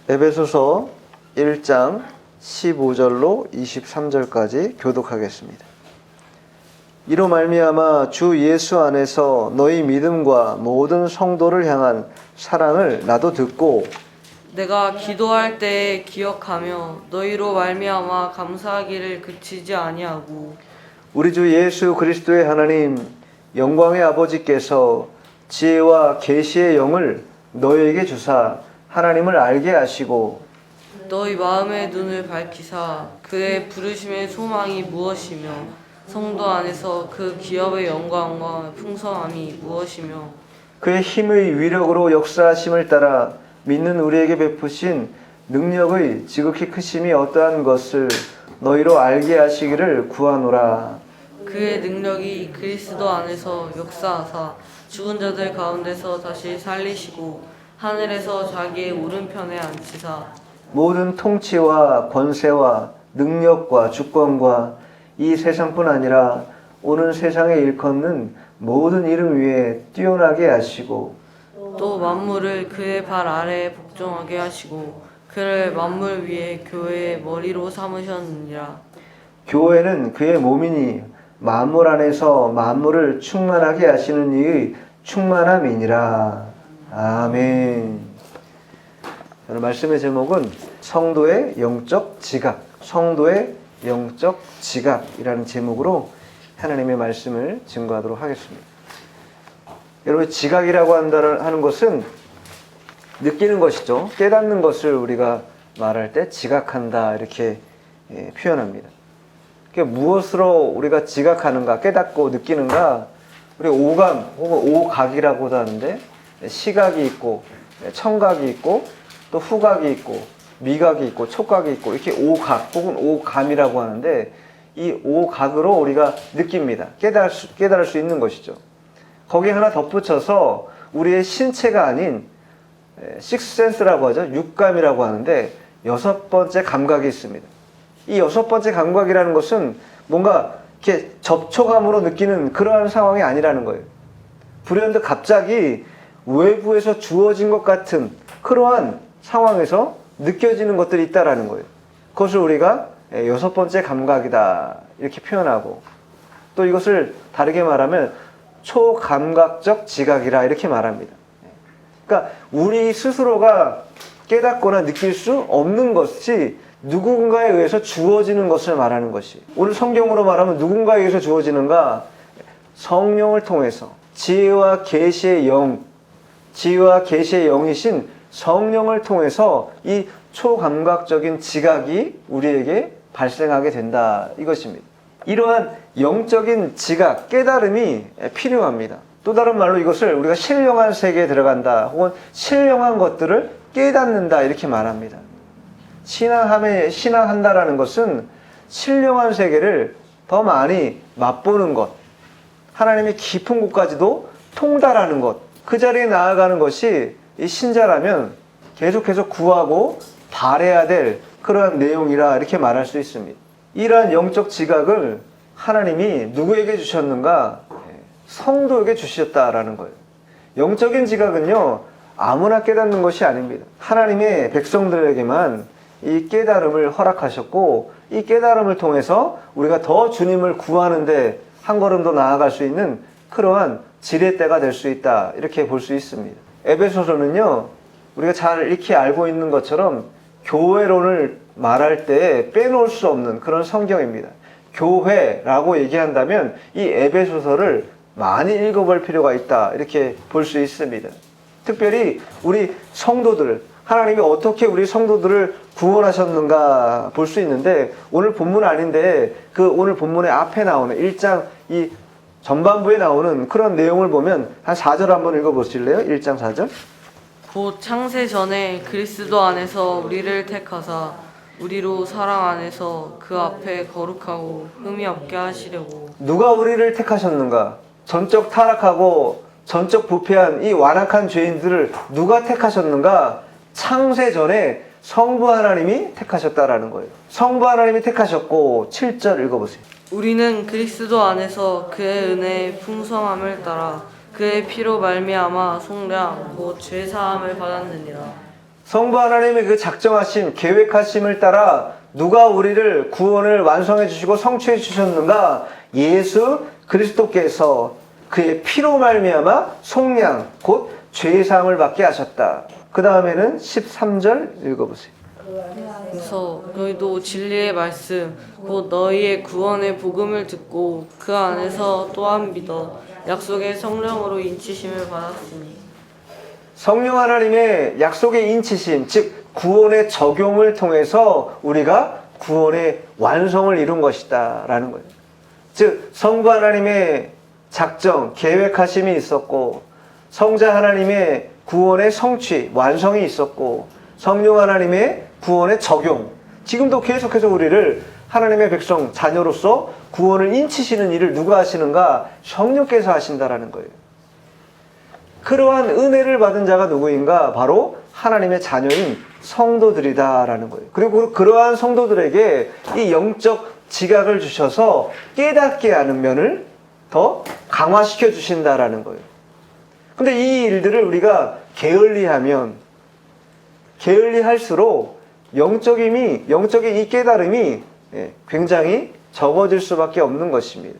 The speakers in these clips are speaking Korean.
에베소서 1장 15절로 23절까지 교독하겠습니다. 이로 말미암아 주 예수 안에서 너희 믿음과 모든 성도를 향한 사랑을 나도 듣고 내가 기도할 때에 기억하며 너희로 말미암아 감사하기를 그치지 아니하고 우리 주 예수 그리스도의 하나님 영광의 아버지께서 지혜와 계시의 영을 너희에게 주사 하나님을 알게 하시고 너희 마음의 눈을 밝히사 그의 부르심의 소망이 무엇이며 성도 안에서 그 기업의 영광과 풍성함이 무엇이며 그의 힘의 위력으로 역사하심을 따라 믿는 우리에게 베푸신 능력의 지극히 크심이 어떠한 것을 너희로 알게 하시기를 구하노라. 그의 능력이 그리스도 안에서 역사하사 죽은 자들 가운데서 다시 살리시고 하늘에서 자기의 오른편에 앉히사 모든 통치와 권세와 능력과 주권과 이 세상뿐 아니라 오는 세상에 일컫는 모든 이름 위에 뛰어나게 하시고 또 만물을 그의 발 아래에 복종하게 하시고 그를 만물 위에 교회의 머리로 삼으셨느니라. 교회는 그의 몸이니 만물 안에서 만물을 충만하게 하시는 이의 충만함이니라. 아멘. 오늘 말씀의 제목은 성도의 영적 지각, 성도의 영적 지각이라는 제목으로 하나님의 말씀을 증거하도록 하겠습니다. 여러분, 지각이라고 하는 것은 느끼는 것이죠. 깨닫는 것을 우리가 말할 때 지각한다 이렇게 표현합니다. 무엇으로 우리가 지각하는가, 깨닫고 느끼는가, 우리 오감 혹은 오각이라고도 하는데 시각이 있고 청각이 있고 또 후각이 있고 미각이 있고 촉각이 있고 이렇게 오각 혹은 오감이라고 하는데 이 오각으로 우리가 느낍니다. 깨달을 수 있는 것이죠. 거기에 하나 덧붙여서 우리의 신체가 아닌 식스센스라고 하죠. 육감이라고 하는데 여섯 번째 감각이 있습니다. 이 여섯 번째 감각이라는 것은 뭔가 이렇게 접촉감으로 느끼는 그러한 상황이 아니라는 거예요. 불현듯 갑자기 외부에서 주어진 것 같은 그러한 상황에서 느껴지는 것들이 있다라는 거예요. 그것을 우리가 여섯 번째 감각이다 이렇게 표현하고 또 이것을 다르게 말하면 초감각적 지각이라 이렇게 말합니다. 그러니까 우리 스스로가 깨닫거나 느낄 수 없는 것이 누군가에 의해서 주어지는 것을 말하는 것이, 오늘 성경으로 말하면 누군가에 의해서 주어지는가? 성령을 통해서 지혜와 계시의 영이신 성령을 통해서 이 초감각적인 지각이 우리에게 발생하게 된다 이것입니다. 이러한 영적인 지각, 깨달음이 필요합니다. 또 다른 말로 이것을 우리가 신령한 세계에 들어간다 혹은 신령한 것들을 깨닫는다 이렇게 말합니다. 신앙한다라는 것은 신령한 세계를 더 많이 맛보는 것, 하나님의 깊은 곳까지도 통달하는 것, 그 자리에 나아가는 것이 이 신자라면 계속해서 구하고 바라야 될 그러한 내용이라 이렇게 말할 수 있습니다. 이러한 영적 지각을 하나님이 누구에게 주셨는가? 성도에게 주셨다라는 거예요. 영적인 지각은요, 아무나 깨닫는 것이 아닙니다. 하나님의 백성들에게만 이 깨달음을 허락하셨고 이 깨달음을 통해서 우리가 더 주님을 구하는데 한 걸음 더 나아갈 수 있는 그러한 지렛대가 될 수 있다 이렇게 볼 수 있습니다. 에베소서는요, 우리가 잘 익히 알고 있는 것처럼 교회론을 말할 때 빼놓을 수 없는 그런 성경입니다. 교회라고 얘기한다면 이 에베소서를 많이 읽어볼 필요가 있다 이렇게 볼 수 있습니다. 특별히 우리 성도들, 하나님이 어떻게 우리 성도들을 구원하셨는가 볼 수 있는데, 오늘 본문 아닌데 그 오늘 본문의 앞에 나오는 1장 이 전반부에 나오는 그런 내용을 보면 한 4절 한번 읽어보실래요? 1장 4절. 곧 창세 전에 그리스도 안에서 우리를 택하사 우리로 사랑 안에서 그 앞에 거룩하고 흠이 없게 하시려고. 누가 우리를 택하셨는가? 전적 타락하고 전적 부패한 이 완악한 죄인들을 누가 택하셨는가? 창세 전에 성부 하나님이 택하셨다라는 거예요. 성부 하나님이 택하셨고, 7절 읽어보세요. 우리는 그리스도 안에서 그의 은혜의 풍성함을 따라 그의 피로 말미암아 속량 곧 죄사함을 받았느니라. 성부 하나님의 그 작정하심, 계획하심을 따라 누가 우리를 구원을 완성해 주시고 성취해 주셨는가? 예수 그리스도께서 그의 피로 말미암아 속량 곧 죄의 사함을 받게 하셨다. 그 다음에는 13절 읽어보세요. 그래서 너희도 진리의 말씀 곧 너희의 구원의 복음을 듣고 그 안에서 또한 믿어 약속의 성령으로 인치심을 받았으니. 성령 하나님의 약속의 인치심, 즉 구원의 적용을 통해서 우리가 구원의 완성을 이룬 것이다 라는 거예요. 즉 성부 하나님의 작정, 계획하심이 있었고 성자 하나님의 구원의 성취, 완성이 있었고 성령 하나님의 구원의 적용, 지금도 계속해서 우리를 하나님의 백성, 자녀로서 구원을 인치시는 일을 누가 하시는가? 성령께서 하신다라는 거예요. 그러한 은혜를 받은 자가 누구인가? 바로 하나님의 자녀인 성도들이다라는 거예요. 그리고 그러한 성도들에게 이 영적 지각을 주셔서 깨닫게 하는 면을 더 강화시켜 주신다라는 거예요. 근데 이 일들을 우리가 게을리할수록 영적인 이 깨달음이 굉장히 적어질 수밖에 없는 것입니다.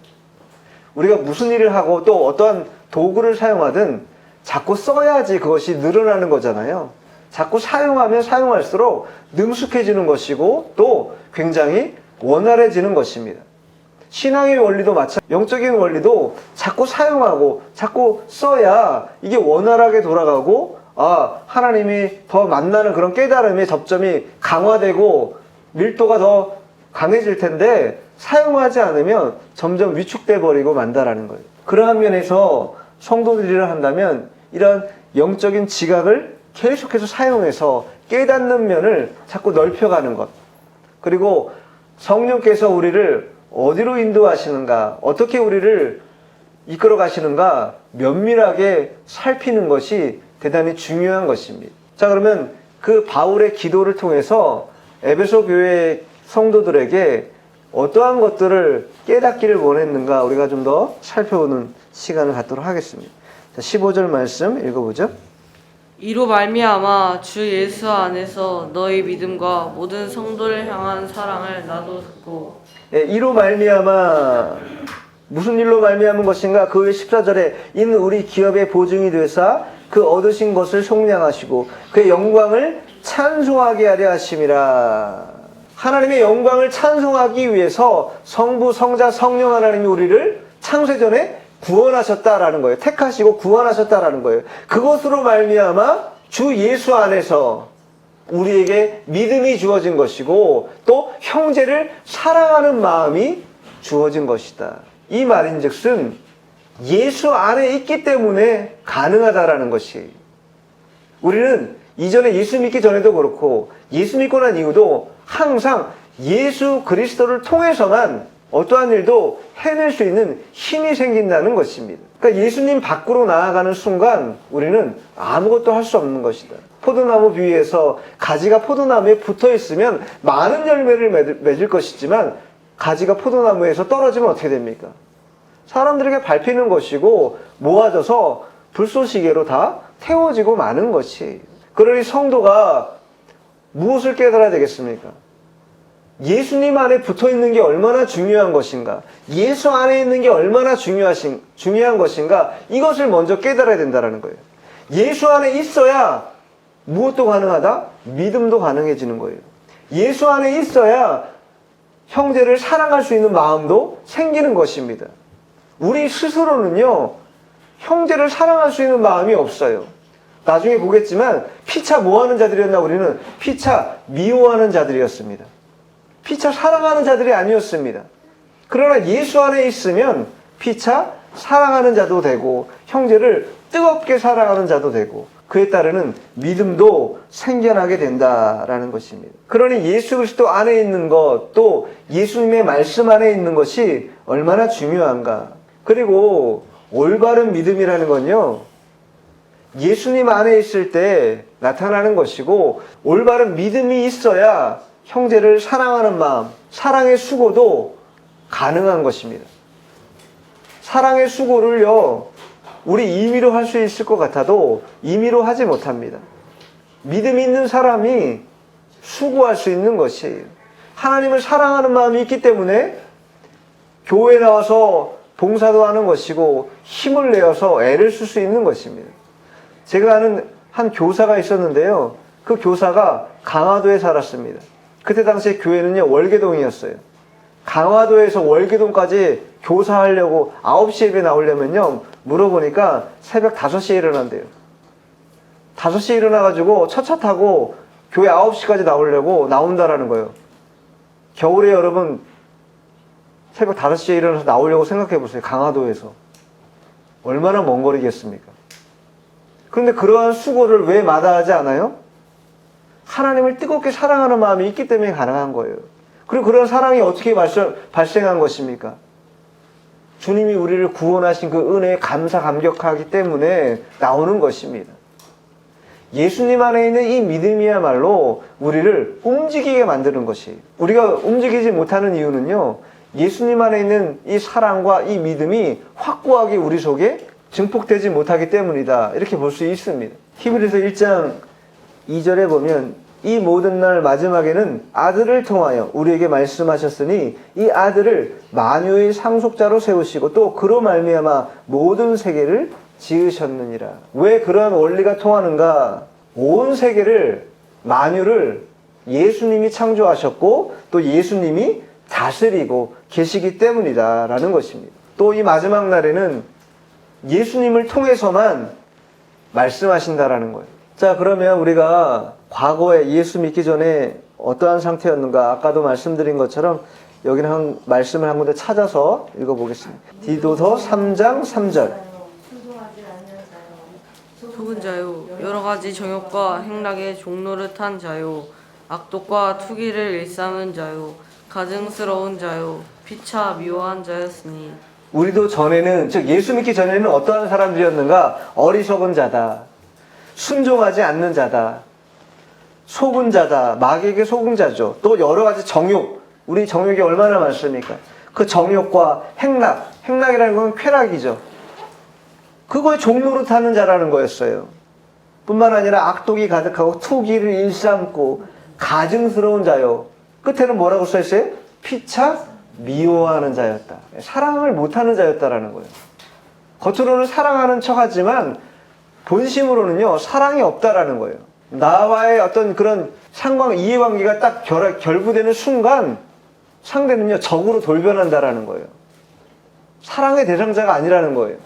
우리가 무슨 일을 하고 또 어떠한 도구를 사용하든 자꾸 써야지 그것이 늘어나는 거잖아요. 자꾸 사용하면 사용할수록 능숙해지는 것이고 또 굉장히 원활해지는 것입니다. 신앙의 원리도 영적인 원리도 자꾸 사용하고 자꾸 써야 이게 원활하게 돌아가고 하나님이 더 만나는 그런 깨달음의 접점이 강화되고 밀도가 더 강해질 텐데 사용하지 않으면 점점 위축돼 버리고 만다라는 거예요. 그러한 면에서 성도들이라 한다면 이런 영적인 지각을 계속해서 사용해서 깨닫는 면을 자꾸 넓혀가는 것, 그리고 성령께서 우리를 어디로 인도하시는가, 어떻게 우리를 이끌어 가시는가 면밀하게 살피는 것이 대단히 중요한 것입니다. 자, 그러면 그 바울의 기도를 통해서 에베소 교회 성도들에게 어떠한 것들을 깨닫기를 원했는가 우리가 좀 더 살펴보는 시간을 갖도록 하겠습니다. 자, 15절 말씀 읽어보죠. 이로 말미암아 주 예수 안에서 너희 믿음과 모든 성도를 향한 사랑을 나도 듣고. 이로 말미암아 무슨 일로 말미암은 것인가? 그 후에 14절에 이는 우리 기업의 보증이 되사 그 얻으신 것을 속량하시고 그의 영광을 찬송하게 하려 하심이라. 하나님의 영광을 찬송하기 위해서 성부, 성자, 성령 하나님이 우리를 창세전에 구원하셨다라는 거예요. 택하시고 구원하셨다라는 거예요. 그것으로 말미암아 주 예수 안에서 우리에게 믿음이 주어진 것이고 또 형제를 사랑하는 마음이 주어진 것이다. 이 말인즉슨 예수 안에 있기 때문에 가능하다라는 것이, 우리는 이전에 예수 믿기 전에도 그렇고 예수 믿고 난 이후도 항상 예수 그리스도를 통해서만 어떠한 일도 해낼 수 있는 힘이 생긴다는 것입니다. 그러니까 예수님 밖으로 나아가는 순간 우리는 아무것도 할 수 없는 것이다. 포도나무 비유에서 가지가 포도나무에 붙어 있으면 많은 열매를 맺을 것이지만 가지가 포도나무에서 떨어지면 어떻게 됩니까? 사람들에게 밟히는 것이고 모아져서 불쏘시개로 다 태워지고 마는 것이. 그러니 성도가 무엇을 깨달아야 되겠습니까? 예수님 안에 붙어 있는 게 얼마나 중요한 것인가, 예수 안에 있는 게 얼마나 중요한 것인가, 이것을 먼저 깨달아야 된다는 거예요. 예수 안에 있어야 무엇도 가능하다? 믿음도 가능해지는 거예요. 예수 안에 있어야 형제를 사랑할 수 있는 마음도 생기는 것입니다. 우리 스스로는요, 형제를 사랑할 수 있는 마음이 없어요. 나중에 보겠지만 피차 뭐하는 자들이었나? 우리는 피차 미워하는 자들이었습니다. 피차 사랑하는 자들이 아니었습니다. 그러나 예수 안에 있으면 피차 사랑하는 자도 되고 형제를 뜨겁게 사랑하는 자도 되고 그에 따르는 믿음도 생겨나게 된다라는 것입니다. 그러니 예수 그리스도 안에 있는 것, 또 예수님의 말씀 안에 있는 것이 얼마나 중요한가. 그리고 올바른 믿음이라는 건요, 예수님 안에 있을 때 나타나는 것이고, 올바른 믿음이 있어야 형제를 사랑하는 마음, 사랑의 수고도 가능한 것입니다. 사랑의 수고를요, 우리 임의로 할 수 있을 것 같아도 임의로 하지 못합니다. 믿음 있는 사람이 수고할 수 있는 것이에요. 하나님을 사랑하는 마음이 있기 때문에 교회에 나와서 봉사도 하는 것이고 힘을 내어서 애를 쓸 수 있는 것입니다. 제가 아는 한 교사가 있었는데요. 그 교사가 강화도에 살았습니다. 그때 당시에 교회는요, 월계동이었어요. 강화도에서 월계동까지 교사하려고 9시 예배 나오려면요, 물어보니까 새벽 5시에 일어난대요. 5시에 일어나가지고 첫 차 타고 교회 9시까지 나오려고 나온다라는 거예요. 겨울에 여러분 새벽 5시에 일어나서 나오려고 생각해 보세요. 강화도에서. 얼마나 먼 거리겠습니까? 그런데 그러한 수고를 왜 마다하지 않아요? 하나님을 뜨겁게 사랑하는 마음이 있기 때문에 가능한 거예요. 그리고 그런 사랑이 어떻게 발생한 것입니까? 주님이 우리를 구원하신 그 은혜에 감사감격하기 때문에 나오는 것입니다. 예수님 안에 있는 이 믿음이야말로 우리를 움직이게 만드는 것이에요. 우리가 움직이지 못하는 이유는요, 예수님 안에 있는 이 사랑과 이 믿음이 확고하게 우리 속에 증폭되지 못하기 때문이다. 이렇게 볼 수 있습니다. 히브리서 1장 2절에 보면 이 모든 날 마지막에는 아들을 통하여 우리에게 말씀하셨으니 이 아들을 만유의 상속자로 세우시고 또 그로 말미암아 모든 세계를 지으셨느니라. 왜 그러한 원리가 통하는가? 온 세계를, 만유를 예수님이 창조하셨고 또 예수님이 다스리고 계시기 때문이다 라는 것입니다. 또 이 마지막 날에는 예수님을 통해서만 말씀하신다라는 거예요. 자, 그러면 우리가 과거에 예수 믿기 전에 어떠한 상태였는가? 아까도 말씀드린 것처럼 여기는 말씀을 한 군데 찾아서 읽어보겠습니다. 디도서 3장 3절. 속은 자요, 여러 가지 정욕과 행락의 종노릇한 자요, 악독과 투기를 일삼은 자요, 가증스러운 자요, 피차 미워한 자였으니. 우리도 전에는, 즉 예수 믿기 전에는 어떠한 사람들이었는가? 어리석은 자다, 순종하지 않는 자다, 속은 자다, 마귀에게 속은 자죠. 또 여러 가지 정욕, 우리 정욕이 얼마나 많습니까? 그 정욕과 행락이라는 건 쾌락이죠. 그거에 종노릇하는 자라는 거였어요. 뿐만 아니라 악독이 가득하고 투기를 일삼고 가증스러운 자요. 끝에는 뭐라고 써있어요? 피차 미워하는 자였다. 사랑을 못하는 자였다라는 거예요. 겉으로는 사랑하는 척하지만 본심으로는요, 사랑이 없다라는 거예요. 나와의 어떤 그런 이해관계가 딱 결부되는 순간 상대는요, 적으로 돌변한다라는 거예요. 사랑의 대상자가 아니라는 거예요.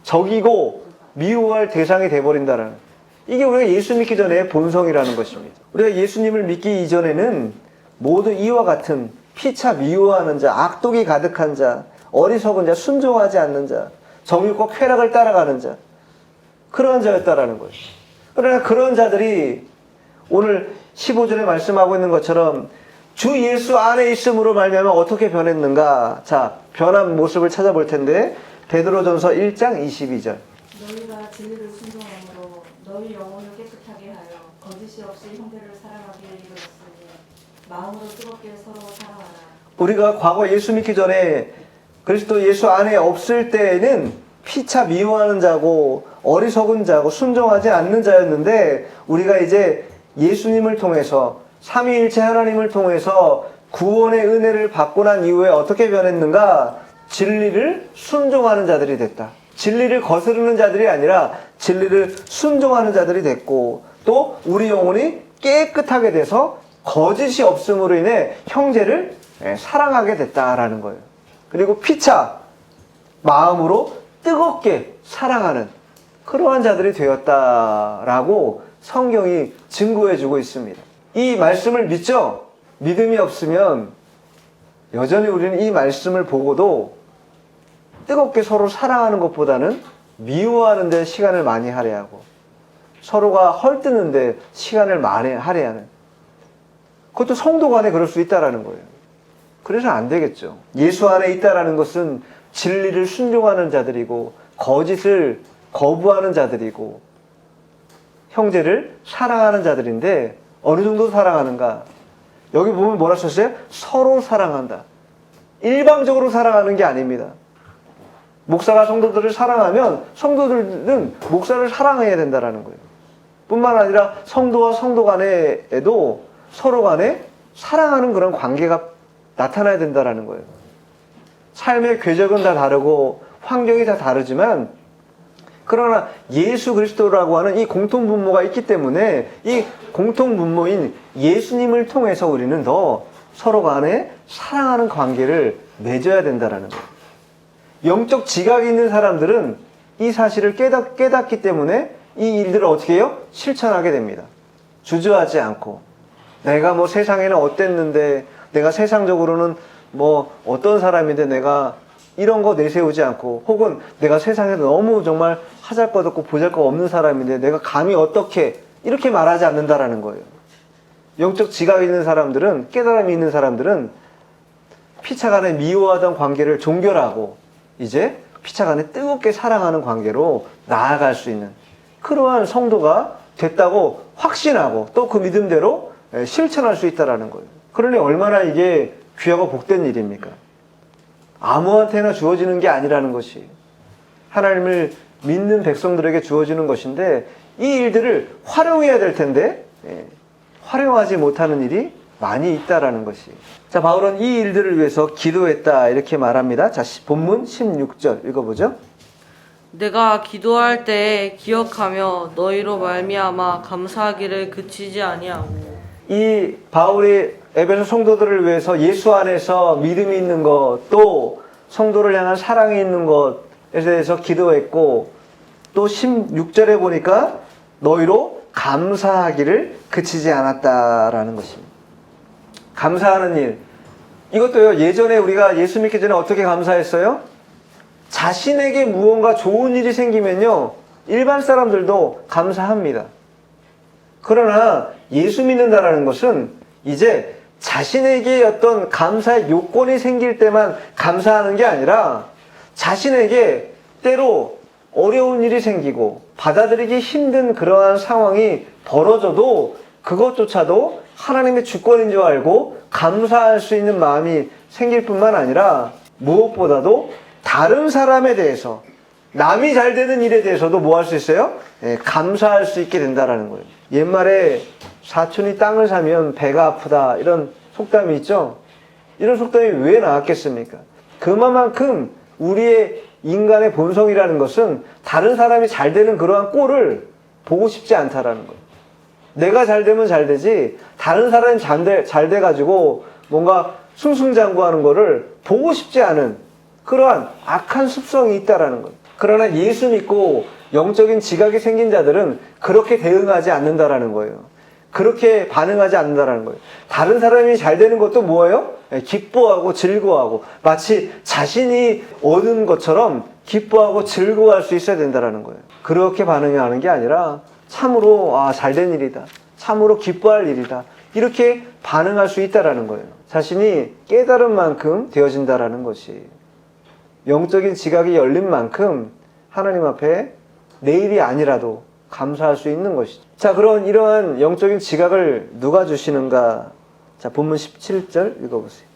적이고 미워할 대상이 돼버린다라는, 이게 우리가 예수 믿기 전에 본성이라는 것입니다. 우리가 예수님을 믿기 이전에는 모두 이와 같은 피차 미워하는 자, 악독이 가득한 자, 어리석은 자, 순종하지 않는 자, 정욕과 쾌락을 따라가는 자, 그런 자였다라는 거예요. 그러나 그런 자들이 오늘 15절에 말씀하고 있는 것처럼 주 예수 안에 있음으로 말미암아 어떻게 변했는가? 자, 변한 모습을 찾아볼 텐데 베드로전서 1장 22절. 너희가 진리를 순종함으로 너희 영혼을 깨끗하게 하여 거짓이 없이 형제를 사랑하게 이르렀으니 마음으로 뜨겁게 서로 사랑하라. 우리가 과거 예수 믿기 전에 그리스도 예수 안에 없을 때에는 피차 미워하는 자고 어리석은 자고 순종하지 않는 자였는데, 우리가 이제 예수님을 통해서 삼위일체 하나님을 통해서 구원의 은혜를 받고 난 이후에 어떻게 변했는가? 진리를 순종하는 자들이 됐다. 진리를 거스르는 자들이 아니라 진리를 순종하는 자들이 됐고, 또 우리 영혼이 깨끗하게 돼서 거짓이 없음으로 인해 형제를 사랑하게 됐다라는 거예요. 그리고 피차 마음으로 뜨겁게 사랑하는 그러한 자들이 되었다라고 성경이 증거해주고 있습니다. 이 말씀을 믿죠? 믿음이 없으면 여전히 우리는 이 말씀을 보고도 뜨겁게 서로 사랑하는 것보다는 미워하는 데 시간을 많이 할애하고 서로가 헐뜯는 데 시간을 많이 할애하는, 그것도 성도 간에 그럴 수 있다라는 거예요. 그래서 안 되겠죠. 예수 안에 있다라는 것은 진리를 순종하는 자들이고 거짓을 거부하는 자들이고 형제를 사랑하는 자들인데, 어느 정도 사랑하는가? 여기 보면 뭐라 썼어요? 서로 사랑한다. 일방적으로 사랑하는 게 아닙니다. 목사가 성도들을 사랑하면 성도들은 목사를 사랑해야 된다라는 거예요. 뿐만 아니라 성도와 성도 간에도 서로 간에 사랑하는 그런 관계가 나타나야 된다라는 거예요. 삶의 궤적은 다 다르고 환경이 다 다르지만 그러나 예수 그리스도라고 하는 이 공통분모가 있기 때문에 이 공통분모인 예수님을 통해서 우리는 더 서로 간에 사랑하는 관계를 맺어야 된다라는 거예요. 영적 지각이 있는 사람들은 이 사실을 깨닫기 때문에 이 일들을 어떻게 해요? 실천하게 됩니다. 주저하지 않고 내가 뭐 세상에는 어땠는데 내가 세상적으로는 뭐 어떤 사람인데 내가 이런 거 내세우지 않고 혹은 내가 세상에 너무 정말 하잘것없고 보잘것 없는 사람인데 내가 감히 어떻게 이렇게 말하지 않는다라는 거예요. 영적 지각이 있는 사람들은 깨달음이 있는 사람들은 피차간에 미워하던 관계를 종결하고 이제 피차간에 뜨겁게 사랑하는 관계로 나아갈 수 있는 그러한 성도가 됐다고 확신하고 또 그 믿음대로 실천할 수 있다는 거예요. 그러니 얼마나 이게 귀하고 복된 일입니까? 아무한테나 주어지는 게 아니라는 것이 하나님을 믿는 백성들에게 주어지는 것인데 이 일들을 활용해야 될 텐데 활용하지 못하는 일이 많이 있다라는 것이. 자, 바울은 이 일들을 위해서 기도했다 이렇게 말합니다. 자, 본문 16절 읽어보죠. 내가 기도할 때 기억하며 너희로 말미암아 감사하기를 그치지 아니하고. 이 바울이 에베소 성도들을 위해서 예수 안에서 믿음이 있는 것, 또 성도를 향한 사랑이 있는 것에 대해서 기도했고, 또 16절에 보니까 너희로 감사하기를 그치지 않았다라는 것입니다. 감사하는 일. 이것도요, 예전에 우리가 예수 믿기 전에 어떻게 감사했어요? 자신에게 무언가 좋은 일이 생기면요, 일반 사람들도 감사합니다. 그러나 예수 믿는다라는 것은 이제 자신에게 어떤 감사의 요건이 생길 때만 감사하는 게 아니라 자신에게 때로 어려운 일이 생기고 받아들이기 힘든 그러한 상황이 벌어져도 그것조차도 하나님의 주권인 줄 알고 감사할 수 있는 마음이 생길 뿐만 아니라 무엇보다도 다른 사람에 대해서 남이 잘 되는 일에 대해서도 뭐 할 수 있어요? 감사할 수 있게 된다라는 거예요. 옛말에 사촌이 땅을 사면 배가 아프다 이런 속담이 있죠. 이런 속담이 왜 나왔겠습니까? 그만큼 우리의 인간의 본성이라는 것은 다른 사람이 잘 되는 그러한 꼴을 보고 싶지 않다라는 거예요. 내가 잘 되면 잘 되지 다른 사람이 잘 돼가지고 뭔가 승승장구하는 거를 보고 싶지 않은 그러한 악한 습성이 있다라는 거예요. 그러나 예수 믿고 영적인 지각이 생긴 자들은 그렇게 대응하지 않는다라는 거예요. 그렇게 반응하지 않는다라는 거예요. 다른 사람이 잘 되는 것도 뭐예요? 기뻐하고 즐거워하고 마치 자신이 얻은 것처럼 기뻐하고 즐거워할 수 있어야 된다라는 거예요. 그렇게 반응하는 게 아니라 참으로 잘된 일이다. 참으로 기뻐할 일이다. 이렇게 반응할 수 있다라는 거예요. 자신이 깨달은 만큼 되어진다라는 것이. 영적인 지각이 열린 만큼 하나님 앞에 내일이 아니라도 감사할 수 있는 것이죠. 자, 그런 이러한 영적인 지각을 누가 주시는가? 자, 본문 17절 읽어보세요.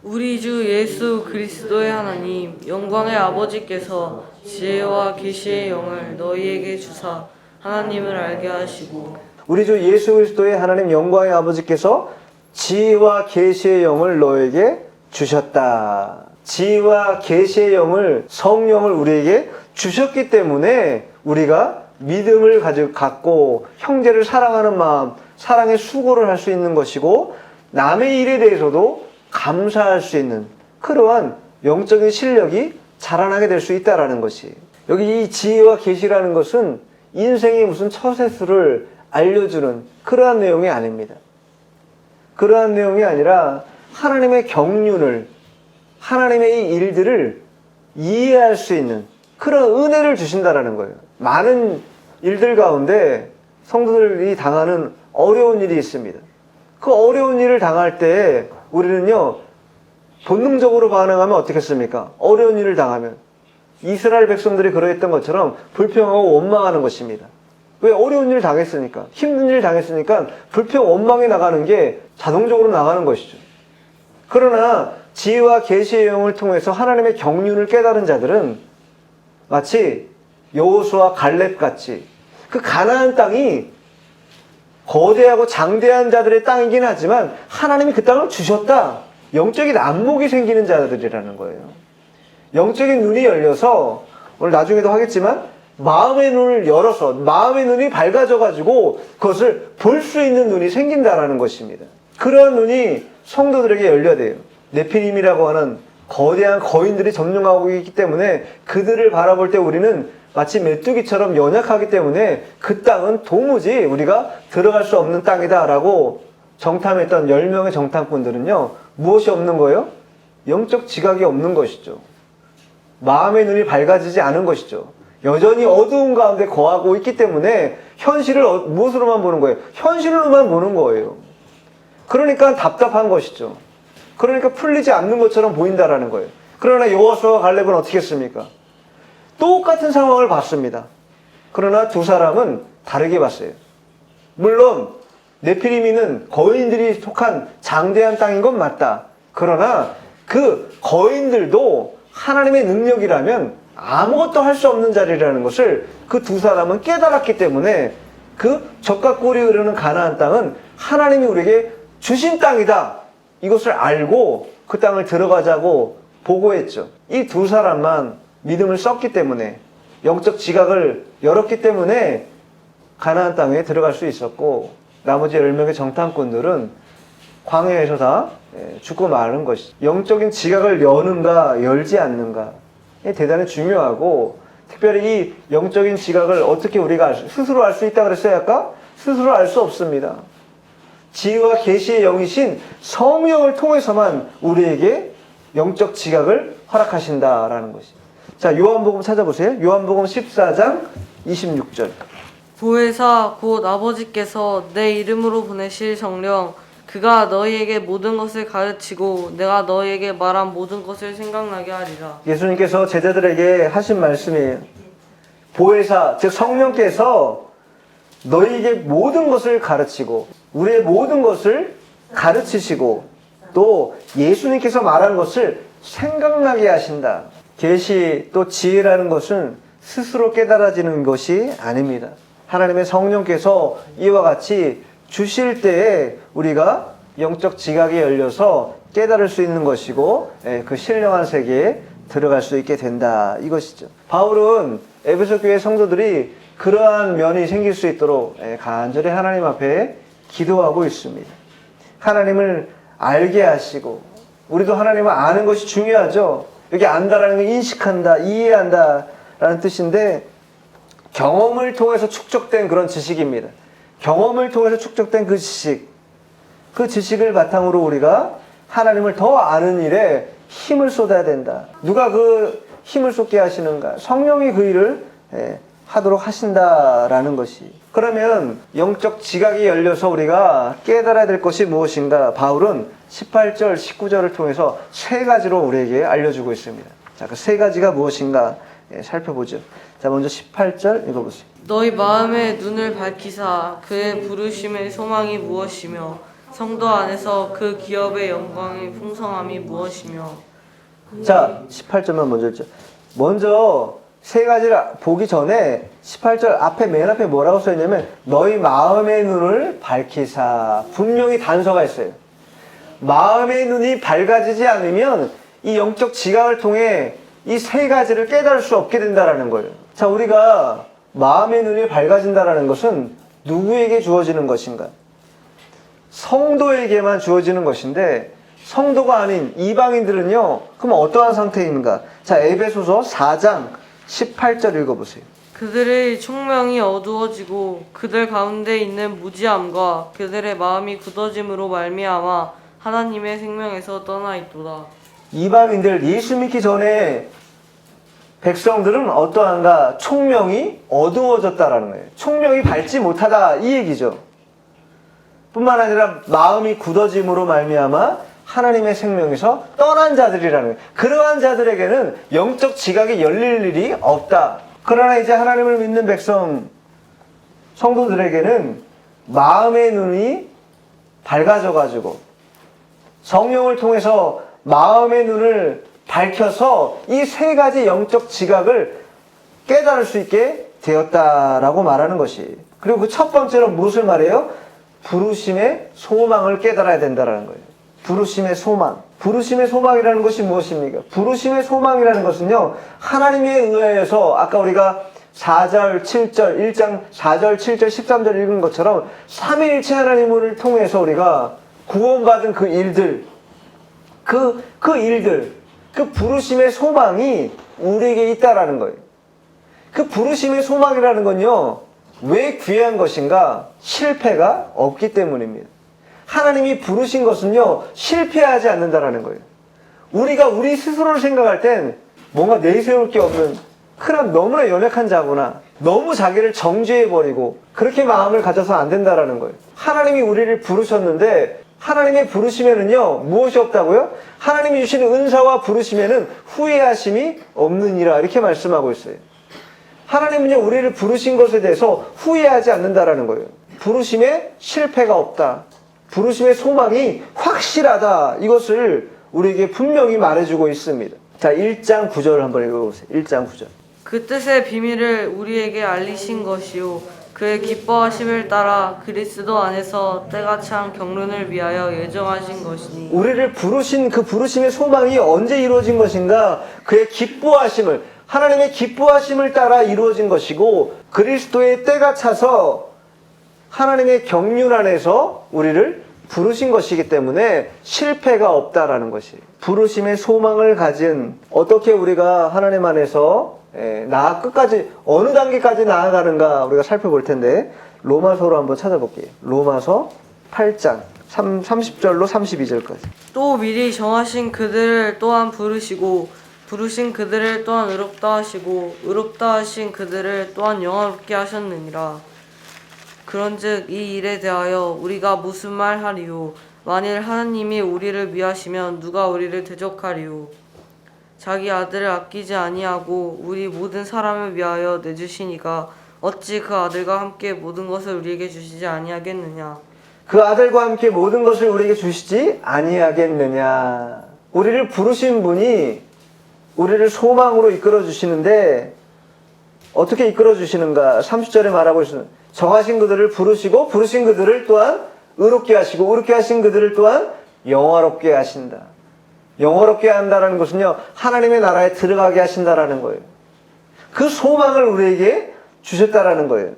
우리 주 예수 그리스도의 하나님 영광의 아버지께서 지혜와 계시의 영을 너희에게 주사 하나님을 알게 하시고 우리 주 예수 그리스도의 하나님 영광의 아버지께서 지혜와 계시의 영을 너에게 주셨다. 지혜와 계시의 영을, 성령을 우리에게 주셨기 때문에 우리가 믿음을 갖고 형제를 사랑하는 마음, 사랑의 수고를 할 수 있는 것이고 남의 일에 대해서도 감사할 수 있는 그러한 영적인 실력이 자라나게 될 수 있다는 것이. 여기 이 지혜와 계시라는 것은 인생의 무슨 처세수를 알려주는 그러한 내용이 아닙니다. 그러한 내용이 아니라 하나님의 경륜을, 하나님의 이 일들을 이해할 수 있는 그런 은혜를 주신다라는 거예요. 많은 일들 가운데 성도들이 당하는 어려운 일이 있습니다. 그 어려운 일을 당할 때 우리는요, 본능적으로 반응하면 어떻겠습니까? 어려운 일을 당하면 이스라엘 백성들이 그러했던 것처럼 불평하고 원망하는 것입니다. 왜? 어려운 일을 당했으니까, 힘든 일을 당했으니까 불평 원망에 나가는 게 자동적으로 나가는 것이죠. 그러나 지혜와 계시의 영을 통해서 하나님의 경륜을 깨달은 자들은 마치 여호수아 갈렙 같이 그 가나안 땅이 거대하고 장대한 자들의 땅이긴 하지만 하나님이 그 땅을 주셨다. 영적인 안목이 생기는 자들이라는 거예요. 영적인 눈이 열려서 오늘 나중에도 하겠지만 마음의 눈을 열어서 마음의 눈이 밝아져가지고 그것을 볼 수 있는 눈이 생긴다라는 것입니다. 그러한 눈이 성도들에게 열려야 돼요. 네피림이라고 하는 거대한 거인들이 점령하고 있기 때문에 그들을 바라볼 때 우리는 마치 메뚜기처럼 연약하기 때문에 그 땅은 도무지 우리가 들어갈 수 없는 땅이다라고 정탐했던 10명의 정탐꾼들은요, 무엇이 없는 거예요? 영적 지각이 없는 것이죠. 마음의 눈이 밝아지지 않은 것이죠. 여전히 어두운 가운데 거하고 있기 때문에 현실을 무엇으로만 보는 거예요? 현실로만 보는 거예요. 그러니까 답답한 것이죠. 그러니까 풀리지 않는 것처럼 보인다라는 거예요. 그러나 여호수아와 갈렙은 어떻게 했습니까? 똑같은 상황을 봤습니다. 그러나 두 사람은 다르게 봤어요. 물론 네피림이는 거인들이 속한 장대한 땅인 건 맞다. 그러나 그 거인들도 하나님의 능력이라면 아무것도 할 수 없는 자리라는 것을 그 두 사람은 깨달았기 때문에 그 젖과 꿀이 흐르는 가나안 땅은 하나님이 우리에게 주신 땅이다. 이것을 알고 그 땅을 들어가자고 보고했죠. 이 두 사람만 믿음을 썼기 때문에, 영적 지각을 열었기 때문에 가나안 땅에 들어갈 수 있었고, 나머지 10명의 정탐꾼들은 광야에서 다 죽고 마는 것이죠. 영적인 지각을 여는가 열지 않는가, 대단히 중요하고, 특별히 이 영적인 지각을 어떻게 우리가 스스로 알 수 있다 그랬어요 아까? 스스로 알 수 없습니다. 지혜와 계시의 영이신 성령을 통해서만 우리에게 영적 지각을 허락하신다라는 것이. 자, 요한복음 찾아보세요. 요한복음 14장 26절. 보혜사 곧 아버지께서 내 이름으로 보내실 성령 그가 너희에게 모든 것을 가르치고 내가 너희에게 말한 모든 것을 생각나게 하리라. 예수님께서 제자들에게 하신 말씀이에요. 보혜사, 즉 성령께서 너희에게 모든 것을 가르치고 우리의 모든 것을 가르치시고 또 예수님께서 말한 것을 생각나게 하신다. 계시 또 지혜라는 것은 스스로 깨달아지는 것이 아닙니다. 하나님의 성령께서 이와 같이 주실 때에 우리가 영적 지각이 열려서 깨달을 수 있는 것이고 그 신령한 세계에 들어갈 수 있게 된다. 이것이죠. 바울은 에베소 교회 성도들이 그러한 면이 생길 수 있도록 간절히 하나님 앞에 기도하고 있습니다. 하나님을 알게 하시고, 우리도 하나님을 아는 것이 중요하죠. 여기 안다라는 건 인식한다, 이해한다 라는 뜻인데, 경험을 통해서 축적된 그런 지식입니다. 경험을 통해서 축적된 그 지식을 바탕으로 우리가 하나님을 더 아는 일에 힘을 쏟아야 된다. 누가 그 힘을 쏟게 하시는가? 성령이 그 일을 하도록 하신다라는 것이. 그러면 영적 지각이 열려서 우리가 깨달아야 될 것이 무엇인가? 바울은 18절, 19절을 통해서 세 가지로 우리에게 알려주고 있습니다. 자, 그 세 가지가 무엇인가 살펴보죠. 자, 먼저 18절 읽어보세요. 너희 마음의 눈을 밝히사 그의 부르심의 소망이 무엇이며 성도 안에서 그 기업의 영광의 풍성함이 무엇이며. 자, 18절만 먼저 읽죠. 먼저 세 가지를 보기 전에 18절 앞에 맨 앞에 뭐라고 써있냐면 너희 마음의 눈을 밝히사. 분명히 단서가 있어요. 마음의 눈이 밝아지지 않으면 이 영적 지각을 통해 이 세 가지를 깨달을 수 없게 된다는 거예요. 자, 우리가 마음의 눈이 밝아진다는 것은 누구에게 주어지는 것인가? 성도에게만 주어지는 것인데 성도가 아닌 이방인들은요, 그럼 어떠한 상태인가? 자, 에베소서 4장 18절 읽어보세요. 그들의 총명이 어두워지고 그들 가운데 있는 무지함과 그들의 마음이 굳어짐으로 말미암아 하나님의 생명에서 떠나 있도다. 이방인들, 예수 믿기 전에 백성들은 어떠한가? 총명이 어두워졌다라는 거예요. 총명이 밝지 못하다 이 얘기죠. 뿐만 아니라 마음이 굳어짐으로 말미암아 하나님의 생명에서 떠난 자들이라는 거예요. 그러한 자들에게는 영적 지각이 열릴 일이 없다. 그러나 이제 하나님을 믿는 백성, 성도들에게는 마음의 눈이 밝아져가지고 성령을 통해서 마음의 눈을 밝혀서 이 세 가지 영적 지각을 깨달을 수 있게 되었다라고 말하는 것이. 그리고 그 첫 번째로 무엇을 말해요? 부르심의 소망을 깨달아야 된다라는 거예요. 부르심의 소망. 부르심의 소망이라는 것이 무엇입니까? 부르심의 소망이라는 것은요, 하나님에 의하여서 아까 우리가 4절, 7절, 1장 4절, 7절, 13절 읽은 것처럼 삼위일체 하나님을 통해서 우리가 구원받은 그 일들, 그 일들, 그 부르심의 소망이 우리에게 있다라는 거예요. 그 부르심의 소망이라는 건요, 왜 귀한 것인가? 실패가 없기 때문입니다. 하나님이 부르신 것은요, 실패하지 않는다라는 거예요. 우리가 우리 스스로를 생각할 땐 뭔가 내세울 게 없는 흔한 너무나 연약한 자구나, 너무 자기를 정죄해버리고 그렇게 마음을 가져서 안 된다라는 거예요. 하나님이 우리를 부르셨는데 하나님의 부르심에는요, 무엇이 없다고요? 하나님이 주시는 은사와 부르심에는 후회하심이 없느니라, 이렇게 말씀하고 있어요. 하나님은요, 우리를 부르신 것에 대해서 후회하지 않는다라는 거예요. 부르심에 실패가 없다. 부르심의 소망이 확실하다. 이것을 우리에게 분명히 말해주고 있습니다. 자, 1장 9절을 한번 읽어보세요. 1장 9절. 그 뜻의 비밀을 우리에게 알리신 것이요 그의 기뻐하심을 따라 그리스도 안에서 때가 찬 경륜을 위하여 예정하신 것이니. 우리를 부르신 그 부르심의 소망이 언제 이루어진 것인가? 그의 기뻐하심을, 하나님의 기뻐하심을 따라 이루어진 것이고, 그리스도의 때가 차서 하나님의 경륜 안에서 우리를 부르신 것이기 때문에 실패가 없다라는 것이. 부르심의 소망을 가진, 어떻게 우리가 하나님 안에서 끝까지 어느 단계까지 나아가는가 우리가 살펴볼 텐데, 로마서로 한번 찾아볼게요. 로마서 8장 30절로 32절까지. 또 미리 정하신 그들을 또한 부르시고 부르신 그들을 또한 의롭다 하시고 의롭다 하신 그들을 또한 영화롭게 하셨느니라. 그런즉 이 일에 대하여 우리가 무슨 말 하리요? 만일 하나님이 우리를 위하시면 누가 우리를 대적하리요? 자기 아들을 아끼지 아니하고 우리 모든 사람을 위하여 내주시니가 어찌 그 아들과 함께 모든 것을 우리에게 주시지 아니하겠느냐? 그 아들과 함께 모든 것을 우리에게 주시지 아니하겠느냐? 우리를 부르신 분이 우리를 소망으로 이끌어 주시는데 어떻게 이끌어 주시는가? 30절에 말하고 있습니다. 정하신 그들을 부르시고 부르신 그들을 또한 의롭게 하시고 의롭게 하신 그들을 또한 영화롭게 하신다. 영화롭게 한다는 것은요, 하나님의 나라에 들어가게 하신다라는 거예요. 그 소망을 우리에게 주셨다라는 거예요.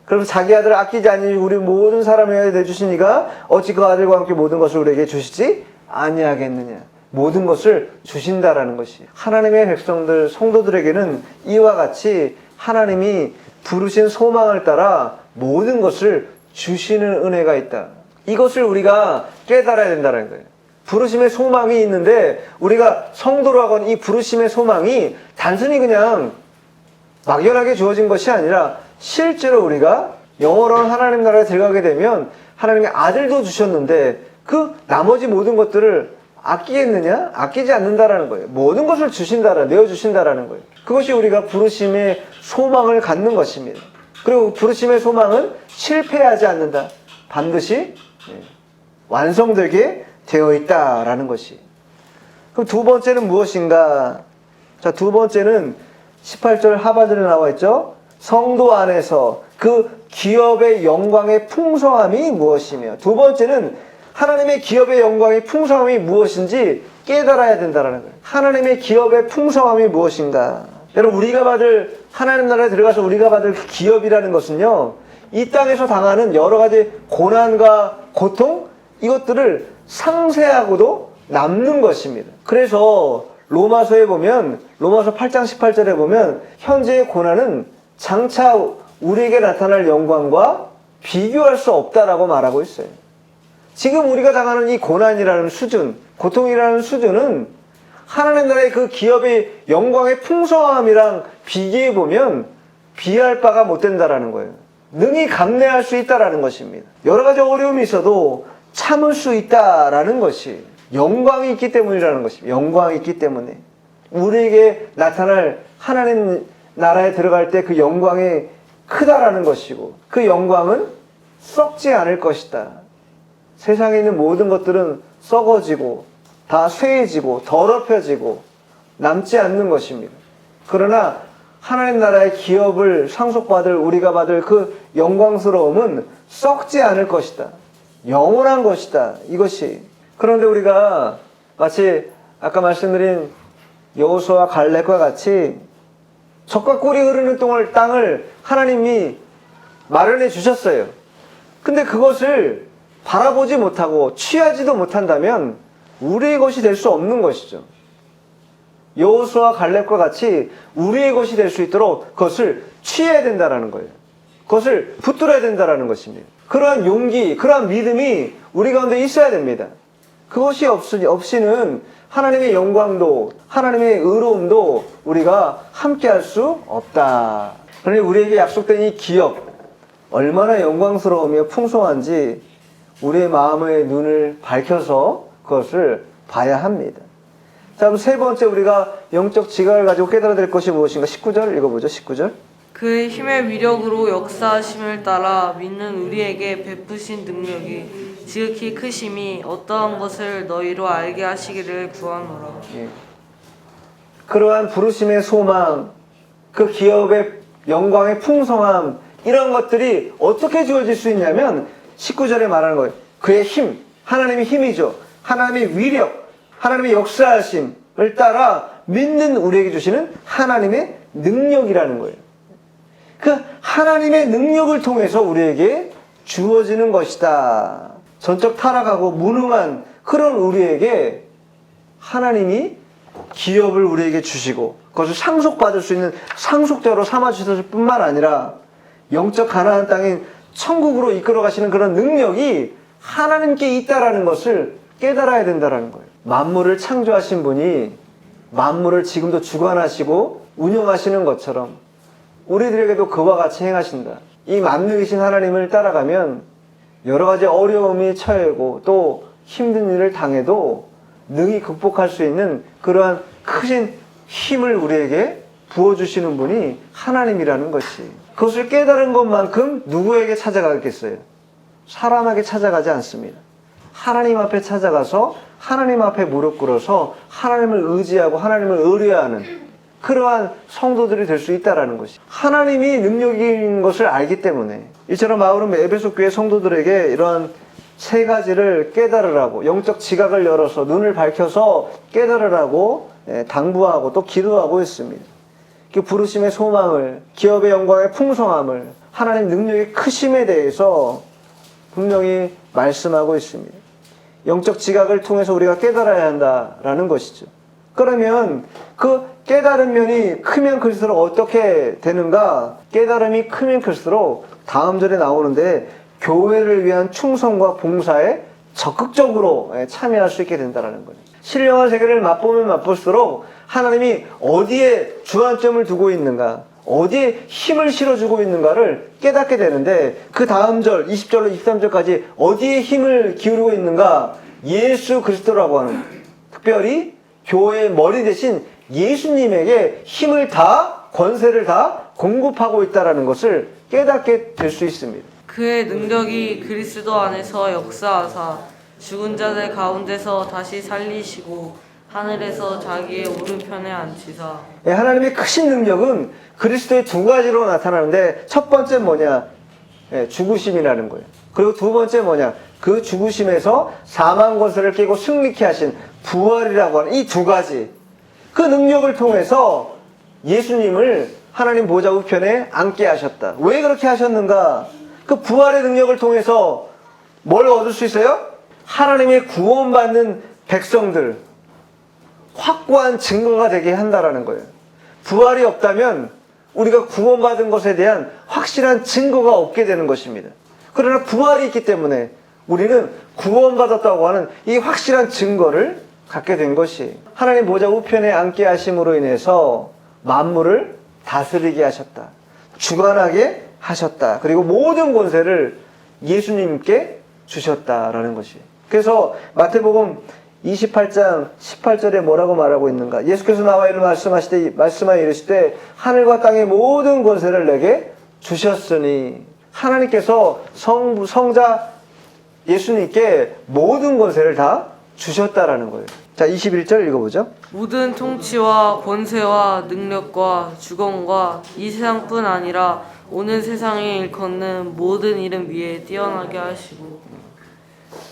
그럼 자기 아들을 아끼지 아니 우리 모든 사람에게 내주시니가 어찌 그 아들과 함께 모든 것을 우리에게 주시지 아니하겠느냐. 모든 것을 주신다라는 것이. 하나님의 백성들, 성도들에게는 이와 같이 하나님이 부르신 소망을 따라 모든 것을 주시는 은혜가 있다. 이것을 우리가 깨달아야 된다는 거예요. 부르심의 소망이 있는데 우리가 성도로 하건 이 부르심의 소망이 단순히 그냥 막연하게 주어진 것이 아니라 실제로 우리가 영원한 하나님 나라에 들어가게 되면 하나님의 아들도 주셨는데 그 나머지 모든 것들을 아끼겠느냐? 아끼지 않는다라는 거예요. 모든 것을 내어주신다라는 거예요. 그것이 우리가 부르심의 소망을 갖는 것입니다. 그리고 부르심의 소망은 실패하지 않는다. 반드시 완성되게 되어 있다라는 것이. 그럼 두 번째는 무엇인가? 자, 두 번째는 18절 하반절에 나와 있죠. 성도 안에서 그 기업의 영광의 풍성함이 무엇이며, 두 번째는 하나님의 기업의 영광의 풍성함이 무엇인지 깨달아야 된다는 거예요. 하나님의 기업의 풍성함이 무엇인가? 여러분, 우리가 받을, 하나님 나라에 들어가서 우리가 받을 그 기업이라는 것은요, 이 땅에서 당하는 여러 가지 고난과 고통, 이것들을 상쇄하고도 남는 것입니다. 그래서 로마서에 보면, 로마서 8장 18절에 보면 현재의 고난은 장차 우리에게 나타날 영광과 비교할 수 없다라고 말하고 있어요. 지금 우리가 당하는 이 고난이라는 수준, 고통이라는 수준은 하나님 나라의 그 기업의 영광의 풍성함이랑 비교해보면 비할 바가 못 된다라는 거예요. 능히 감내할 수 있다라는 것입니다. 여러 가지 어려움이 있어도 참을 수 있다라는 것이 영광이 있기 때문이라는 것입니다. 영광이 있기 때문에 우리에게 나타날 하나님 나라에 들어갈 때 그 영광이 크다라는 것이고, 그 영광은 썩지 않을 것이다. 세상에 있는 모든 것들은 썩어지고 다 쇠해지고 더럽혀지고 남지 않는 것입니다. 그러나 하나님 나라의 기업을 상속받을 우리가 받을 그 영광스러움은 썩지 않을 것이다. 영원한 것이다. 이것이. 그런데 우리가 마치 아까 말씀드린 여호수아와 갈렙과 같이 적과 꿀이 흐르는 땅을 하나님이 마련해 주셨어요. 근데 그것을 바라보지 못하고 취하지도 못한다면 우리의 것이 될 수 없는 것이죠. 여호수아와 갈렙과 같이 우리의 것이 될 수 있도록 그것을 취해야 된다는 거예요. 그것을 붙들어야 된다는 것입니다. 그러한 용기, 그러한 믿음이 우리 가운데 있어야 됩니다. 그것이 없이는 하나님의 영광도 하나님의 의로움도 우리가 함께할 수 없다. 그러니 우리에게 약속된 이 기업 얼마나 영광스러우며 풍성한지 우리의 마음의 눈을 밝혀서 그것을 봐야 합니다. 자, 그럼 세 번째 우리가 영적 지각을 가지고 깨달아야 될 것이 무엇인가? 19절 읽어보죠. 19절. 그의 힘의 위력으로 역사하심을 따라 믿는 우리에게 베푸신 능력이 지극히 크심이 어떠한 것을 너희로 알게 하시기를 구하노라. 예. 그러한 부르심의 소망, 그 기업의 영광의 풍성함, 이런 것들이 어떻게 주어질 수 있냐면 19절에 말하는 거예요. 그의 힘, 하나님의 힘이죠. 하나님의 위력, 하나님의 역사하심을 따라 믿는 우리에게 주시는 하나님의 능력이라는 거예요. 그 하나님의 능력을 통해서 우리에게 주어지는 것이다. 전적 타락하고 무능한 그런 우리에게 하나님이 기업을 우리에게 주시고 그것을 상속받을 수 있는 상속자로 삼아주셨을 뿐만 아니라 영적 가나안 땅인 천국으로 이끌어 가시는 그런 능력이 하나님께 있다라는 것을 깨달아야 된다는 거예요. 만물을 창조하신 분이 만물을 지금도 주관하시고 운영하시는 것처럼 우리들에게도 그와 같이 행하신다. 이 만능이신 하나님을 따라가면 여러 가지 어려움이 처해고 또 힘든 일을 당해도 능히 극복할 수 있는 그러한 크신 힘을 우리에게 부어주시는 분이 하나님이라는 것이. 그것을 깨달은 것만큼 누구에게 찾아가겠어요? 사람에게 찾아가지 않습니다. 하나님 앞에 찾아가서 하나님 앞에 무릎 꿇어서 하나님을 의지하고 하나님을 의뢰하는 그러한 성도들이 될 수 있다는 것이. 하나님이 능력인 것을 알기 때문에 이처럼 바울은 에베소 교회 성도들에게 이러한 세 가지를 깨달으라고 영적 지각을 열어서 눈을 밝혀서 깨달으라고 당부하고 또 기도하고 있습니다. 그 부르심의 소망을, 기업의 영광의 풍성함을, 하나님 능력의 크심에 대해서 분명히 말씀하고 있습니다. 영적 지각을 통해서 우리가 깨달아야 한다라는 것이죠. 그러면 그 깨달은 면이 크면 클수록 어떻게 되는가? 깨달음이 크면 클수록 다음 절에 나오는데 교회를 위한 충성과 봉사에 적극적으로 참여할 수 있게 된다는 거예요. 신령한 세계를 맛보면 맛볼수록 하나님이 어디에 주안점을 두고 있는가, 어디에 힘을 실어주고 있는가를 깨닫게 되는데 그 다음 절 20절로 23절까지 어디에 힘을 기울이고 있는가? 예수 그리스도라고 하는, 특별히 교회의 머리 대신 예수님에게 힘을 다, 권세를 다 공급하고 있다는 것을 깨닫게 될 수 있습니다. 그의 능력이 그리스도 안에서 역사하사 죽은 자들 가운데서 다시 살리시고 하늘에서 자기의 오른편에 앉히사. 하나님의 크신 능력은 그리스도의 두 가지로 나타나는데 첫 번째 뭐냐? 죽으심이라는 거예요. 그리고 두 번째 뭐냐? 그 죽으심에서 사망 권세를 깨고 승리케 하신 부활이라고 하는 이 두 가지. 그 능력을 통해서 예수님을 하나님 보좌 우편에 앉게 하셨다. 왜 그렇게 하셨는가? 그 부활의 능력을 통해서 뭘 얻을 수 있어요? 하나님의 구원받는 백성들, 확고한 증거가 되게 한다라는 거예요. 부활이 없다면 우리가 구원받은 것에 대한 확실한 증거가 없게 되는 것입니다. 그러나 부활이 있기 때문에 우리는 구원받았다고 하는 이 확실한 증거를 갖게 된 것이, 하나님 보좌 우편에 앉게 하심으로 인해서 만물을 다스리게 하셨다. 주관하게 하셨다. 그리고 모든 권세를 예수님께 주셨다라는 것이. 그래서 마태복음 28장 18절에 뭐라고 말하고 있는가? 예수께서 나와 이를 말씀하여 이르시되 하늘과 땅의 모든 권세를 내게 주셨으니, 하나님께서 성자 예수님께 모든 권세를 다 주셨다라는 거예요. 자, 21절 읽어보죠. 모든 통치와 권세와 능력과 주권과 이 세상뿐 아니라 오는 세상에 일컫는 모든 이름 위에 뛰어나게 하시고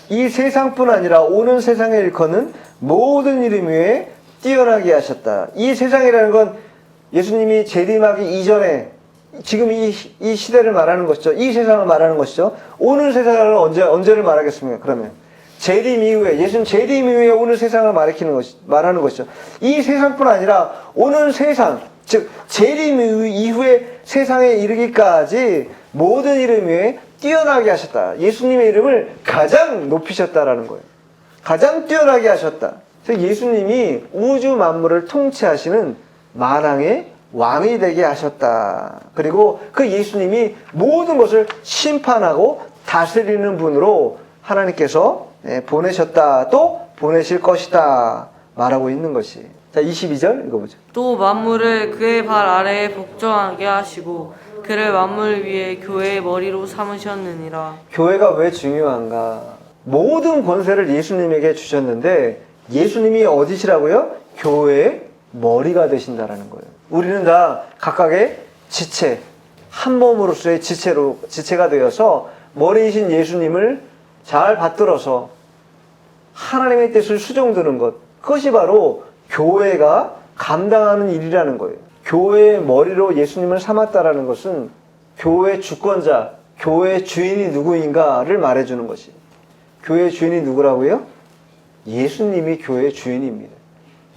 이 세상뿐 아니라 오는 세상에 일컫는 모든 이름 위에 뛰어나게 하셨다. 이 세상이라는 건 예수님이 재림하기 이전에 지금 이 시대를 말하는 것이죠. 이 세상을 말하는 것이죠. 오는 세상을 언제를 말하겠습니까? 그러면 재림 이후에, 예수님 재림 이후에 오는 세상을 말하는 것이죠. 이 세상뿐 아니라 오는 세상, 즉 재림 이후에 세상에 이르기까지 모든 이름 위에 뛰어나게 하셨다. 예수님의 이름을 가장 높이셨다라는 거예요. 가장 뛰어나게 하셨다. 그래서 예수님이 우주 만물을 통치하시는 만왕의 왕이 되게 하셨다. 그리고 그 예수님이 모든 것을 심판하고 다스리는 분으로 하나님께서 보내셨다. 또 보내실 것이다. 말하고 있는 것이. 자, 22절 읽어보죠. 또 만물을 그의 발 아래에 복종하게 하시고 그를 만물 위에 교회의 머리로 삼으셨느니라. 교회가 왜 중요한가? 모든 권세를 예수님에게 주셨는데 예수님이 어디시라고요? 교회의 머리가 되신다라는 거예요. 우리는 다 각각의 지체, 한 몸으로서의 지체가 되어서 머리이신 예수님을 잘 받들어서 하나님의 뜻을 수종드는 것, 그것이 바로 교회가 감당하는 일이라는 거예요. 교회의 머리로 예수님을 삼았다라는 것은 교회의 주권자, 교회의 주인이 누구인가를 말해주는 것이에요. 교회의 주인이 누구라고요? 예수님이 교회의 주인입니다.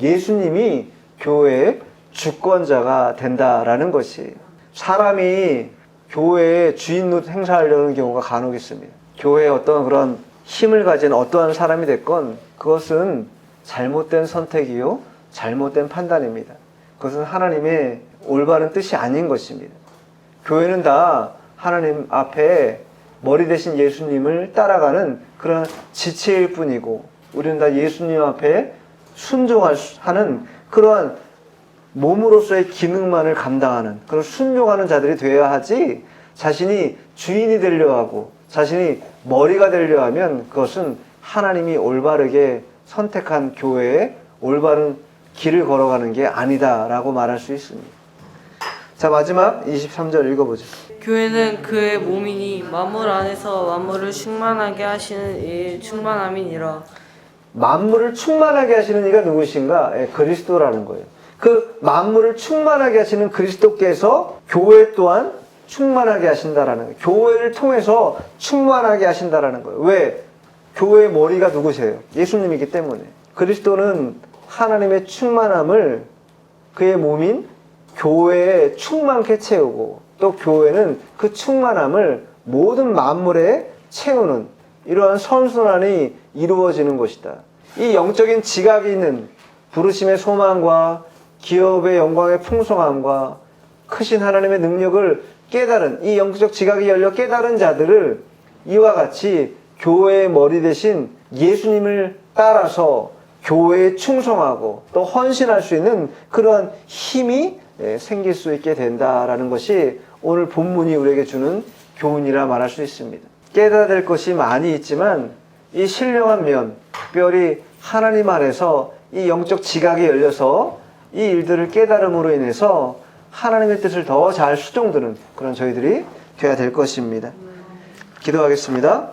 예수님이 교회의 주권자가 된다라는 것이에요. 사람이 교회의 주인 행사하려는 경우가 간혹 있습니다. 교회에 어떤 그런 힘을 가진 어떠한 사람이 됐건 그것은 잘못된 선택이요, 잘못된 판단입니다. 그것은 하나님의 올바른 뜻이 아닌 것입니다. 교회는 다 하나님 앞에 머리 대신 예수님을 따라가는 그런 지체일 뿐이고 우리는 다 예수님 앞에 순종하는 그러한 몸으로서의 기능만을 감당하는 그런 순종하는 자들이 되어야 하지, 자신이 주인이 되려 하고 자신이 머리가 되려 하면 그것은 하나님이 올바르게 선택한 교회에 올바른 길을 걸어가는 게 아니다라고 말할 수 있습니다. 자, 마지막 23절 읽어보죠. 교회는 그의 몸이니 만물 안에서 만물을 충만하게 하시는 이의 충만함이니라. 만물을 충만하게 하시는 이가 누구신가? 그리스도라는 거예요. 그 만물을 충만하게 하시는 그리스도께서 교회 또한 충만하게 하신다라는 거예요. 교회를 통해서 충만하게 하신다라는 거예요. 왜? 교회의 머리가 누구세요? 예수님이기 때문에. 그리스도는 하나님의 충만함을 그의 몸인 교회에 충만케 채우고 또 교회는 그 충만함을 모든 만물에 채우는 이러한 선순환이 이루어지는 것이다. 이 영적인 지각이 있는 부르심의 소망과 기업의 영광의 풍성함과 크신 하나님의 능력을 깨달은 이 영적 지각이 열려 깨달은 자들을 이와 같이 교회의 머리 대신 예수님을 따라서 교회에 충성하고 또 헌신할 수 있는 그러한 힘이 생길 수 있게 된다라는 것이 오늘 본문이 우리에게 주는 교훈이라 말할 수 있습니다. 깨달아야 될 것이 많이 있지만 이 신령한 면, 특별히 하나님 안에서 이 영적 지각이 열려서 이 일들을 깨달음으로 인해서 하나님의 뜻을 더 잘 수종드는 그런 저희들이 되어야 될 것입니다. 기도하겠습니다.